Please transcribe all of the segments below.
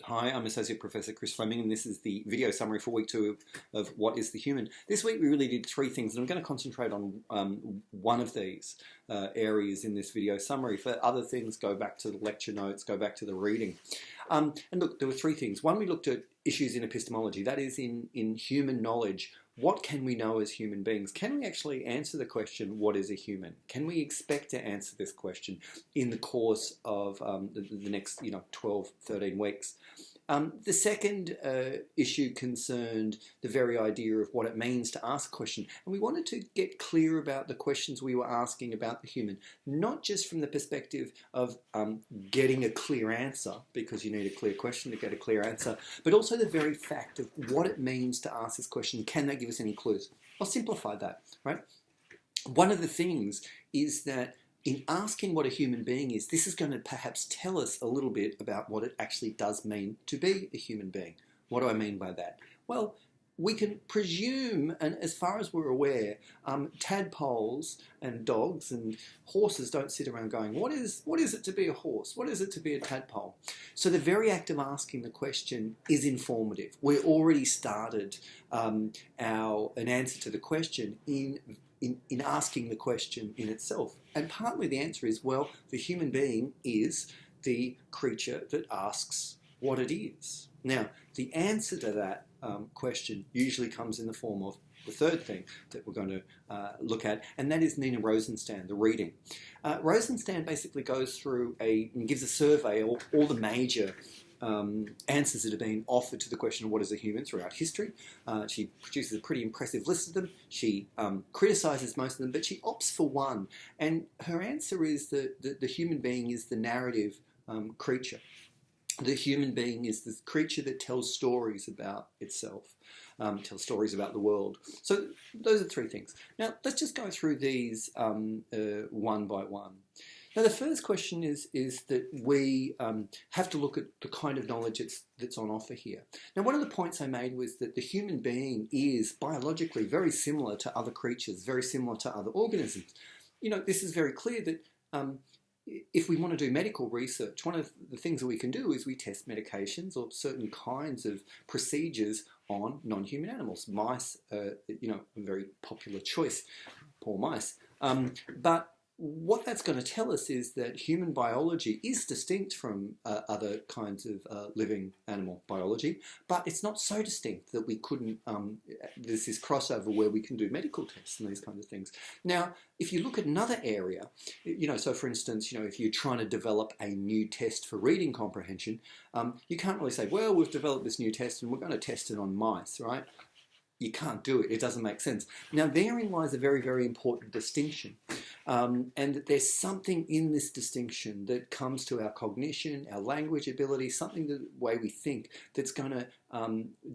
Hi, I'm Associate Professor Chris Fleming, and this is the video summary for week 2 of What is the Human? This week we really did 3 things, and I'm going to concentrate on one of these areas in this video summary. For other things, go back to the lecture notes, go back to the reading. And look, there were 3 things. One, we looked at issues in epistemology, that is in human knowledge. What can we know as human beings? Can we actually answer the question, what is a human? Can we expect to answer this question in the course of the next 12, 13 weeks? The second issue concerned the very idea of what it means to ask a question. And we wanted to get clear about the questions we were asking about the human, not just from the perspective of getting a clear answer, because you need a clear question to get a clear answer, but also the very fact of what it means to ask this question. Can they give us any clues? I'll simplify that, right? One of the things is that in asking what a human being is, this is going to perhaps tell us a little bit about what it actually does mean to be a human being. What do I mean by that? Well, we can presume, and as far as we're aware, tadpoles and dogs and horses don't sit around going, what is it to be a horse? What is it to be a tadpole? So the very act of asking the question is informative. We already started an answer to the question in asking the question in itself. And partly the answer is, well, the human being is the creature that asks what it is. Now, the answer to that question usually comes in the form of the third thing that we're going to look at, and that is Nina Rosenstand, the reading. Rosenstand basically goes through and gives a survey of all the major answers that have been offered to the question of what is a human throughout history. She produces a pretty impressive list of them. She criticises most of them, but she opts for one. And her answer is that the human being is the narrative creature. The human being is the creature that tells stories about itself, tells stories about the world. So those are 3 things. Now, let's just go through these one by one. Now, the first question is that we have to look at the kind of knowledge that's on offer here. Now, one of the points I made was that the human being is biologically very similar to other creatures, very similar to other organisms. This is very clear that if we want to do medical research, one of the things that we can do is we test medications or certain kinds of procedures on non-human animals. Mice, a very popular choice, poor mice. But what that's going to tell us is that human biology is distinct from other kinds of living animal biology, but it's not so distinct that we couldn't, there's this crossover where we can do medical tests and these kinds of things. Now, if you look at another area, so for instance, if you're trying to develop a new test for reading comprehension, you can't really say, well, we've developed this new test and we're going to test it on mice, right? You can't do it. It doesn't make sense. Now, therein lies a very, very important distinction. And that there's something in this distinction that comes to our cognition, our language ability, something the way we think that's going to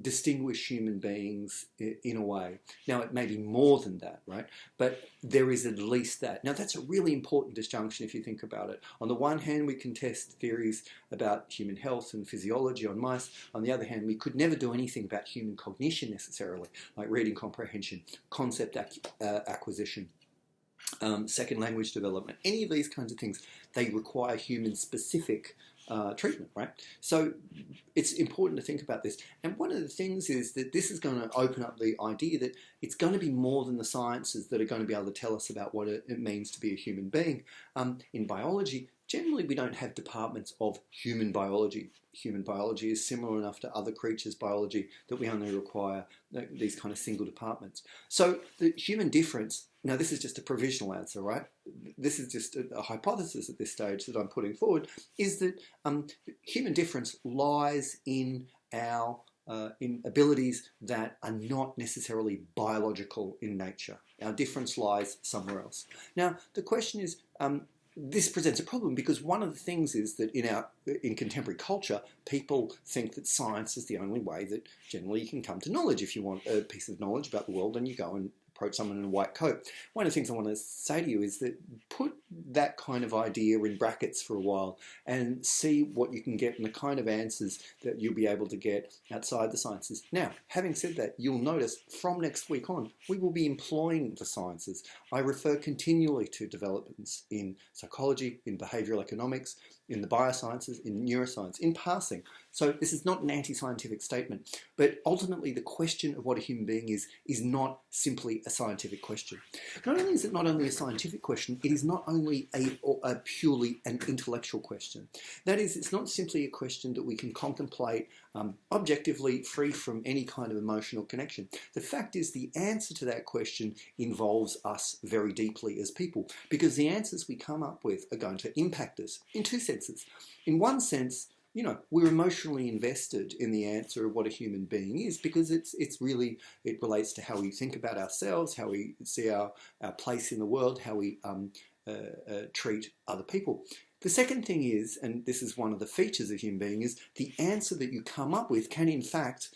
distinguish human beings in a way. Now, it may be more than that, right? But there is at least that. Now, that's a really important disjunction if you think about it. On the one hand, we can test theories about human health and physiology on mice. On the other hand, we could never do anything about human cognition necessarily, like reading comprehension, concept acquisition. Second language development, any of these kinds of things, they require human-specific treatment, right? So it's important to think about this. And one of the things is that this is going to open up the idea that it's going to be more than the sciences that are going to be able to tell us about what it means to be a human being. In biology, generally we don't have departments of human biology. Human biology is similar enough to other creatures' biology that we only require these kind of single departments. So the human difference, now this is just a provisional answer, right? This is just a hypothesis at this stage that I'm putting forward, is that human difference lies in our in abilities that are not necessarily biological in nature. Our difference lies somewhere else. Now, the question is, this presents a problem because one of the things is that in contemporary culture, people think that science is the only way that generally you can come to knowledge. If you want a piece of knowledge about the world, then you go and approach someone in a white coat. One of the things I want to say to you is that put that kind of idea in brackets for a while and see what you can get and the kind of answers that you'll be able to get outside the sciences. Now, having said that, you'll notice from next week on, we will be employing the sciences. I refer continually to developments in psychology, in behavioural economics, in the biosciences, in neuroscience, in passing. So this is not an anti-scientific statement, but ultimately the question of what a human being is not simply a scientific question. Not only is it not only a scientific question, it is not only a purely an intellectual question. That is, it's not simply a question that we can contemplate objectively, free from any kind of emotional connection. The fact is, the answer to that question involves us very deeply as people, because the answers we come up with are going to impact us in two senses. In one sense, you know, we're emotionally invested in the answer of what a human being is, because it relates to how we think about ourselves, how we see our place in the world, how we treat other people. The second thing is, and this is one of the features of human being, is the answer that you come up with can in fact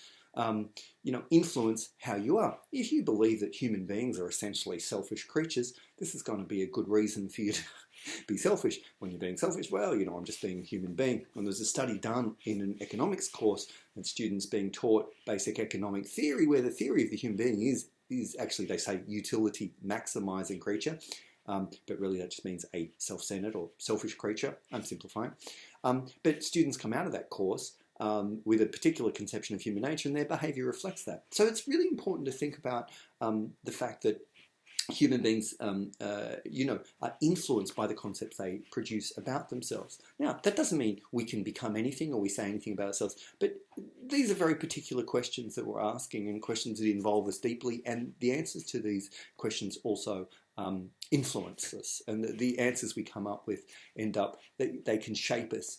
influence how you are. If you believe that human beings are essentially selfish creatures, this is going to be a good reason for you to be selfish. When you're being selfish, well, I'm just being a human being. When there's a study done in an economics course and students being taught basic economic theory, where the theory of the human being is actually, they say, utility maximizing creature, but really that just means a self-centered or selfish creature. I'm simplifying. But students come out of that course with a particular conception of human nature, and their behaviour reflects that. So it's really important to think about the fact that human beings, are influenced by the concepts they produce about themselves. Now, that doesn't mean we can become anything or we say anything about ourselves, but these are very particular questions that we're asking, and questions that involve us deeply, and the answers to these questions also influence us, and the answers we come up with they can shape us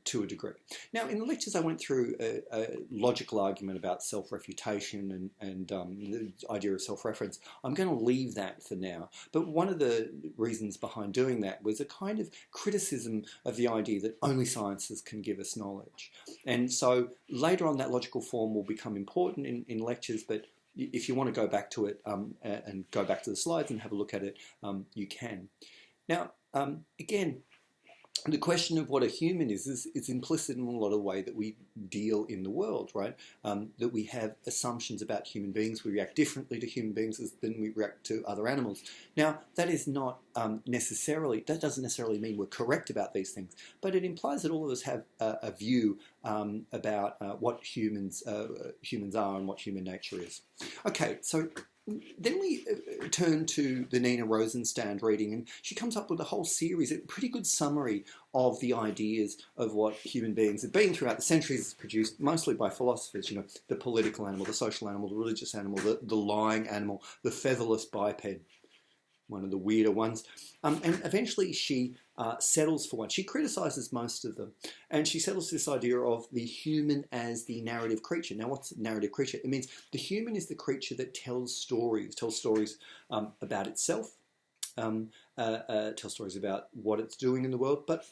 to a degree. Now, in the lectures I went through a logical argument about self-refutation and the idea of self-reference. I'm going to leave that for now, but one of the reasons behind doing that was a kind of criticism of the idea that only sciences can give us knowledge. And so later on that logical form will become important in lectures, but if you want to go back to it and go back to the slides and have a look at it, you can. Now, again, the question of what a human is implicit in a lot of the way that we deal in the world, right? That we have assumptions about human beings. We react differently to human beings than we react to other animals. Now, that is not that doesn't necessarily mean we're correct about these things, but it implies that all of us have a view about what humans are and what human nature is. Okay, so then we turn to the Nina Rosenstand reading, and she comes up with a whole series, a pretty good summary of the ideas of what human beings have been throughout the centuries, produced mostly by philosophers, the political animal, the social animal, the religious animal, the lying animal, the featherless biped, one of the weirder ones. And eventually she settles for one. She criticises most of them, and she settles this idea of the human as the narrative creature. Now, what's a narrative creature? It means the human is the creature that tells stories about itself, tells stories about what it's doing in the world, but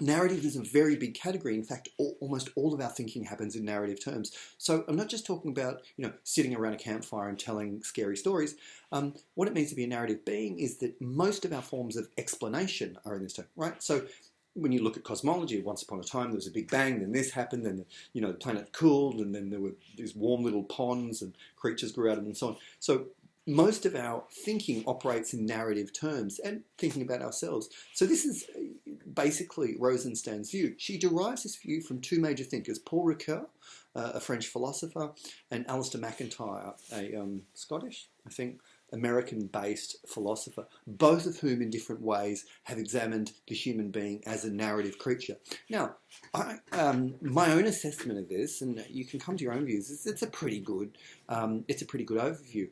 narrative is a very big category. In fact, almost all of our thinking happens in narrative terms. So I'm not just talking about, sitting around a campfire and telling scary stories. What it means to be a narrative being is that most of our forms of explanation are in this term, right? So when you look at cosmology, once upon a time there was a big bang, then this happened, then the planet cooled, and then there were these warm little ponds and creatures grew out of them and so on. So most of our thinking operates in narrative terms and thinking about ourselves. So this is basically Rosenstand's view. She derives this view from two major thinkers, Paul Ricoeur, a French philosopher, and Alasdair MacIntyre, a Scottish, I think, American-based philosopher, both of whom in different ways have examined the human being as a narrative creature. Now, my own assessment of this, and you can come to your own views, is it's a pretty good overview.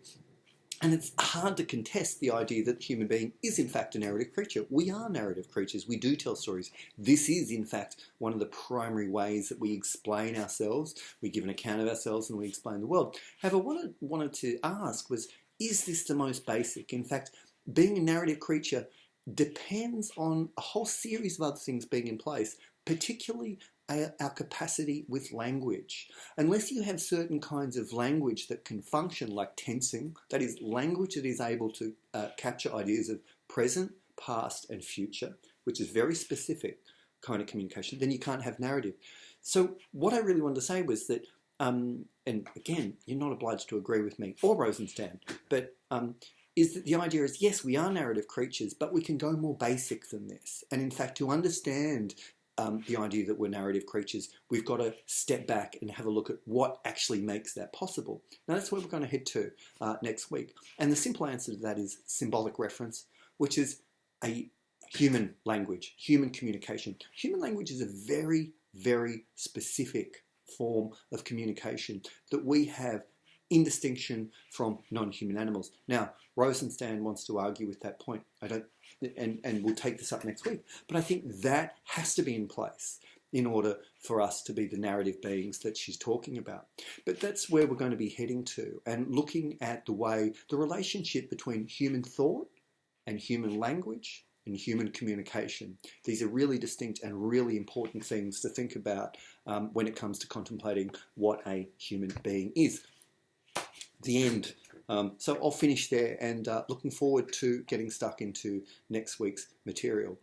And it's hard to contest the idea that the human being is in fact a narrative creature. We are narrative creatures. We do tell stories. This is in fact one of the primary ways that we explain ourselves. We give an account of ourselves and we explain the world. However, what I wanted to ask was, is this the most basic? In fact, being a narrative creature depends on a whole series of other things being in place, particularly our capacity with language. Unless you have certain kinds of language that can function, like tensing, that is, language that is able to capture ideas of present, past, and future, which is very specific kind of communication, then you can't have narrative. So what I really wanted to say was that, and again, you're not obliged to agree with me or Rosenstand, but is that the idea is, yes, we are narrative creatures, but we can go more basic than this. And in fact, to understand the idea that we're narrative creatures, we've got to step back and have a look at what actually makes that possible. Now, that's where we're going to head to next week. And the simple answer to that is symbolic reference, which is a human language, human communication. Human language is a very, very specific form of communication that we have in distinction from non-human animals. Now, Rosenstand wants to argue with that point. And we'll take this up next week. But I think that has to be in place in order for us to be the narrative beings that she's talking about. But that's where we're going to be heading to, and looking at the way the relationship between human thought and human language and human communication. These are really distinct and really important things to think about when it comes to contemplating what a human being is. The end. So I'll finish there, and looking forward to getting stuck into next week's material.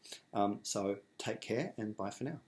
So take care, and bye for now.